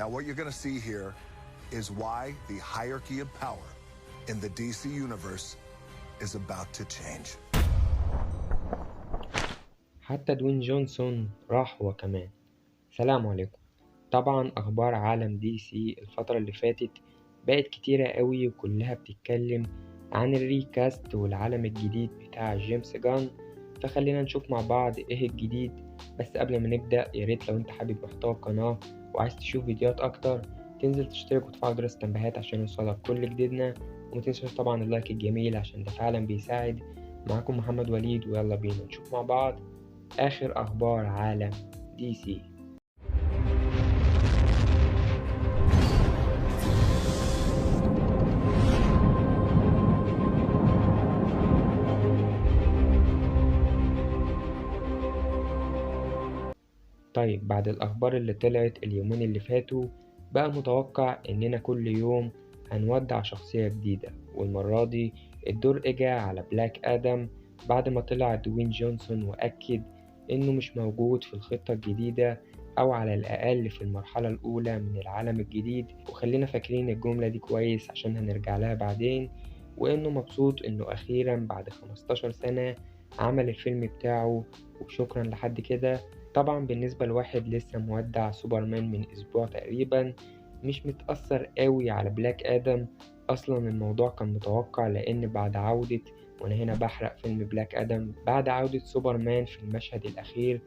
Now, what you're going to see here is why the hierarchy of power in the DC universe is about to change. حتى دوين جونسون راح هو كمان. سلام عليكم. طبعا أخبار عالم دي سي الفترة اللي فاتت بقت كتيرة قوي وكلها بتتكلم عن الريكاست والعالم الجديد بتاع جيمس جان، فخلينا نشوف مع بعض ايه الجديد. بس قبل ما نبدأ ياريت لو انت حابب محتوى القناة وعايز تشوف فيديوهات أكتر تنزل تشترك وتفعل جرس التنبيهات عشان يوصلك كل جديدنا، ومتنساش طبعا اللايك الجميل عشان ده فعلا بيساعد. معاكم محمد وليد، ويلا بينا نشوف مع بعض آخر أخبار عالم دي سي. طيب، بعد الأخبار اللي طلعت اليومين اللي فاتوا بقى متوقع إننا كل يوم هنودع شخصية جديدة، والمرة دي الدور إجا على بلاك آدم بعد ما طلع دوين جونسون وأكد إنه مش موجود في الخطة الجديدة أو على الأقل في المرحلة الأولى من العالم الجديد. وخلينا فاكرين الجملة دي كويس عشان هنرجع لها بعدين. وإنه مبسوط إنه أخيرا بعد 15 سنة عمل الفيلم بتاعه، وشكرا لحد كده. طبعا بالنسبة لواحد لسه مودع سوبرمان من أسبوع تقريبا مش متأثر قوي على بلاك آدم. أصلا الموضوع كان متوقع، لأن بعد عودة، وأنا هنا بحرق فيلم بلاك آدم، بعد عودة سوبرمان في المشهد الأخير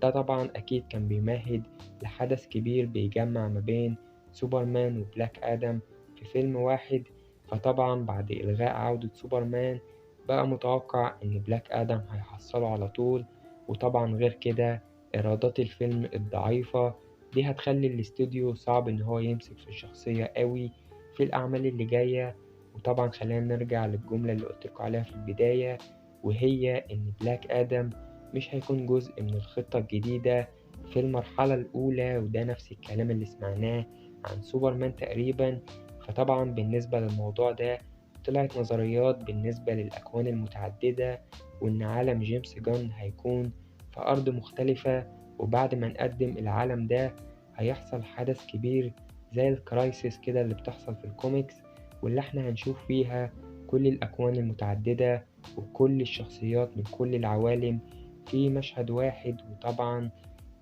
ده طبعا أكيد كان بيمهد لحدث كبير بيجمع ما بين سوبرمان وبلاك آدم في فيلم واحد. فطبعا بعد إلغاء عودة سوبرمان بقى متوقع إن بلاك آدم هيحصله على طول. وطبعا غير كده إيرادات الفيلم الضعيفة دي هتخلي الاستوديو صعب إن هو يمسك في الشخصية قوي في الأعمال اللي جاية. وطبعا خلينا نرجع للجملة اللي قلتلكوا عليها في البداية، وهي إن بلاك آدم مش هيكون جزء من الخطة الجديدة في المرحلة الأولى، وده نفس الكلام اللي سمعناه عن سوبرمان تقريبا. فطبعا بالنسبة للموضوع ده طلعت نظريات بالنسبة للأكوان المتعددة، وإن عالم جيمس جان هيكون في أرض مختلفة، وبعد ما نقدم العالم ده هيحصل حدث كبير زي الكرايسيس كده اللي بتحصل في الكوميكس، واللي احنا هنشوف فيها كل الأكوان المتعددة وكل الشخصيات من كل العوالم في مشهد واحد. وطبعا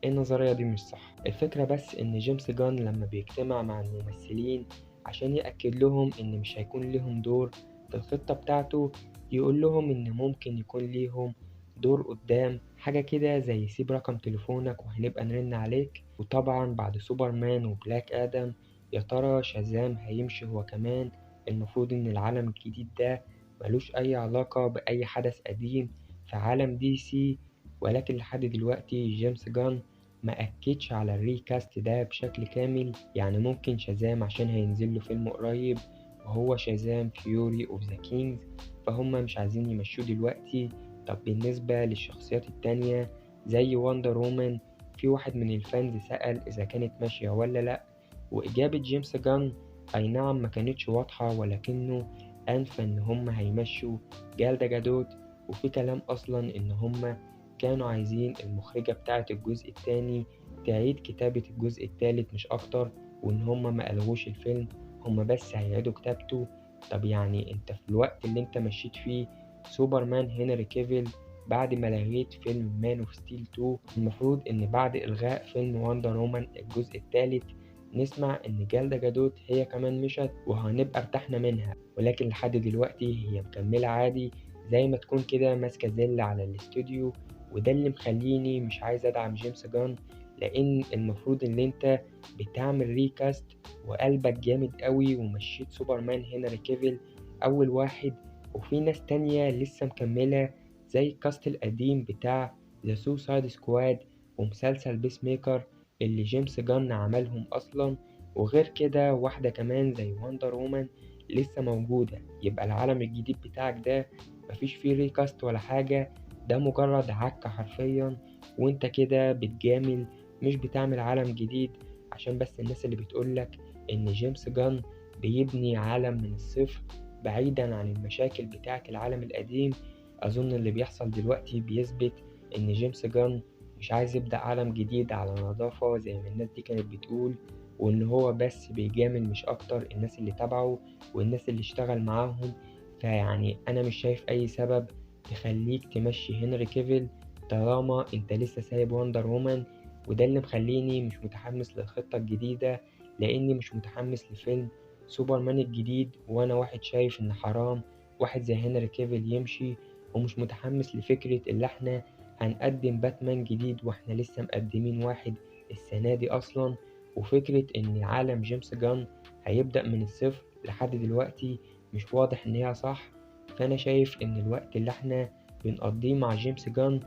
النظرية دي مش صح. الفكرة بس إن جيمس جان لما بيجتمع مع الممثلين عشان يأكد لهم إن مش هيكون لهم دور في الخطة بتاعته، يقول لهم إن ممكن يكون ليهم دور قدام، حاجة كده زي سيب رقم تليفونك وهنبقى نرن عليك. وطبعا بعد سوبرمان وبلاك آدم يا ترى شازام هيمشي هو كمان؟ المفروض إن العالم الجديد ده ملوش أي علاقة بأي حدث قديم في عالم دي سي، ولكن لحد دلوقتي جيمس جان ما أكدش على الريكاست ده بشكل كامل. يعني ممكن شازام عشان هينزل له فيلم قريب وهو شازام فيوري اوف ذا كينجز فهم مش عايزين يمشوه دلوقتي. طب بالنسبة للشخصيات التانية زي وندر وومن، في واحد من الفانز سأل إذا كانت ماشية ولا لأ، وإجابة جيمس جان أي نعم ما كانتش واضحة، ولكنه أنفى إن هم هيمشوا جال جادوت. وفي كلام أصلا إن هم كانوا عايزين المخرجة بتاعة الجزء التاني تعيد كتابة الجزء التالت مش أكتر، وإن هما ما ألغوش الفيلم، هما بس هيعيدوا كتابته. طب يعني أنت في الوقت اللي أنت مشيت فيه سوبرمان هنري كيفيل بعد ما لغيت فيلم مان اوف ستيل 2، المفروض إن بعد إلغاء فيلم وندر وومن الجزء التالت نسمع إن جال جادوت هي كمان مشت وهنبقى ارتحنا منها. ولكن لحد دلوقتي هي مكملة عادي زي ما تكون كده ماسكة زل على الاستوديو. وده اللي مخليني مش عايز ادعم جيمس جان، لان المفروض ان انت بتعمل ريكاست وقلبك جامد قوي ومشيت سوبرمان هنري كيفيل اول واحد، وفي ناس تانية لسه مكملة زي الكاست القديم بتاع ذا سوسايد سكواد ومسلسل بيس ميكر اللي جيمس جان عملهم اصلا. وغير كده واحدة كمان زي وندر وومن لسه موجودة. يبقى العالم الجديد بتاعك ده مفيش فيه ريكاست ولا حاجة، ده مجرد عكة حرفيا، وانت كده بتجامل مش بتعمل عالم جديد. عشان بس الناس اللي بتقولك ان جيمس جان بيبني عالم من الصفر بعيدا عن المشاكل بتاعة العالم القديم، اظن اللي بيحصل دلوقتي بيثبت ان جيمس جان مش عايز يبدأ عالم جديد على نظافة زي ما الناس دي كانت بتقول. وإن هو بس بيجامل مش أكتر الناس اللي تبعه والناس اللي اشتغل معاهم. فيعني أنا مش شايف أي سبب يخليك تمشي هنري كيفيل طالما أنت لسه سايب وندر وومن. وده اللي مخليني مش متحمس للخطة الجديدة، لأني مش متحمس لفيلم سوبرمان الجديد، وأنا واحد شايف إن حرام واحد زي هنري كيفيل يمشي. ومش متحمس لفكرة اللي احنا هنقدم باتمان جديد واحنا لسه مقدمين واحد السنة دي أصلا. وفكرة إن عالم جيمس جان هيبدأ من الصفر لحد دلوقتي مش واضح إن هي صح. فأنا شايف إن الوقت اللي احنا بنقضيه مع جيمس جان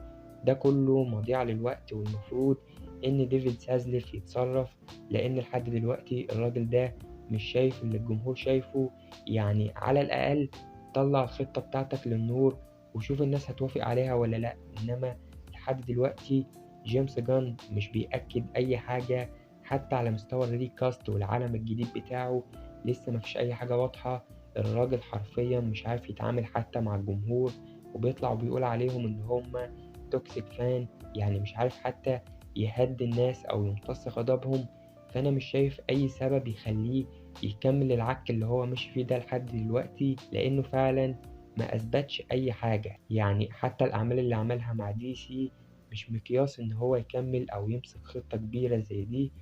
ده كله مضيعة للوقت، والمفروض إن ديفيد سازليف يتصرف، لأن لحد دلوقتي الراجل ده مش شايف اللي الجمهور شايفه. يعني على الأقل طلع الخطة بتاعتك للنور وشوف الناس هتوافق عليها ولا لأ. إنما لحد دلوقتي جيمس جان مش بيأكد أي حاجة، حتى على مستوى الريكاست والعالم الجديد بتاعه لسه مفيش أي حاجة واضحة. الراجل حرفيا مش عارف يتعامل حتى مع الجمهور، وبيطلع وبيقول عليهم إن هما توكسيك فان، يعني مش عارف حتى يهدي الناس أو يمتص غضبهم. فأنا مش شايف أي سبب يخليه يكمل العك اللي هو ماشي فيه ده لحد دلوقتي، لأنه فعلا ما أثبتش أي حاجة. يعني حتى الأعمال اللي عملها مع دي سي مش مقياس إن هو يكمل أو يمسك خطة كبيرة زي دي.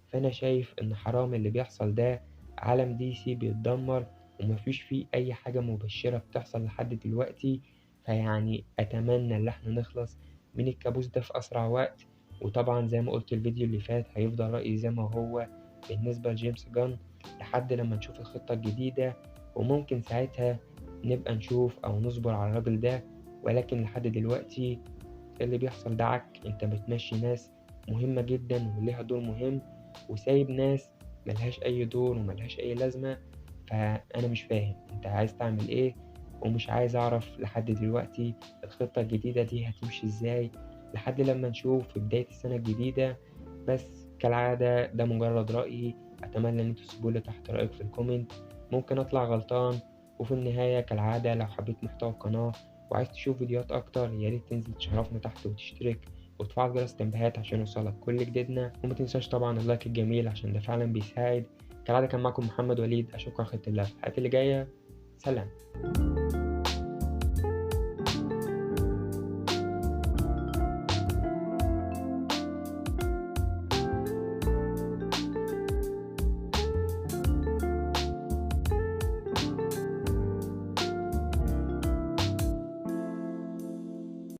فأنا شايف إن حرام اللي بيحصل ده، عالم دي سي بيتدمر ومفيش فيه أي حاجة مبشرة بتحصل لحد دلوقتي. فيعني أتمنى إن احنا نخلص من الكابوس ده في أسرع وقت. وطبعا زي ما قلت الفيديو اللي فات، هيفضل رأيي زي ما هو بالنسبة لجيمس جان لحد لما نشوف الخطة الجديدة، وممكن ساعتها نبقى نشوف أو نصبر على الراجل ده. ولكن لحد دلوقتي اللي بيحصل ده عك، انت بتمشي ناس مهمة جدا وليها دور مهم، وسايب ناس ملهاش أي دور وملهاش أي لازمة. فأنا مش فاهم انت عايز تعمل ايه، ومش عايز أعرف لحد دلوقتي الخطة الجديدة دي هتمشي ازاي لحد لما نشوف في بداية السنة الجديدة. بس كالعادة ده مجرد رأيي، أتمنى إن انتوا تسيبولي تحت رأيك في الكومنت، ممكن أطلع غلطان. وفي النهاية كالعادة لو حبيت محتوى القناة وعايز تشوف فيديوهات أكتر، ياريت تنزل تشرفنا تحت وتشترك وتفعل جرس التنبيهات عشان يوصلك كل جديدنا. وما تنساش طبعا اللايك الجميل عشان ده فعلا بيساعد. كالعادة كان معكم محمد وليد، أشوفكم على خير الله في الحلقات اللي جاية. سلام.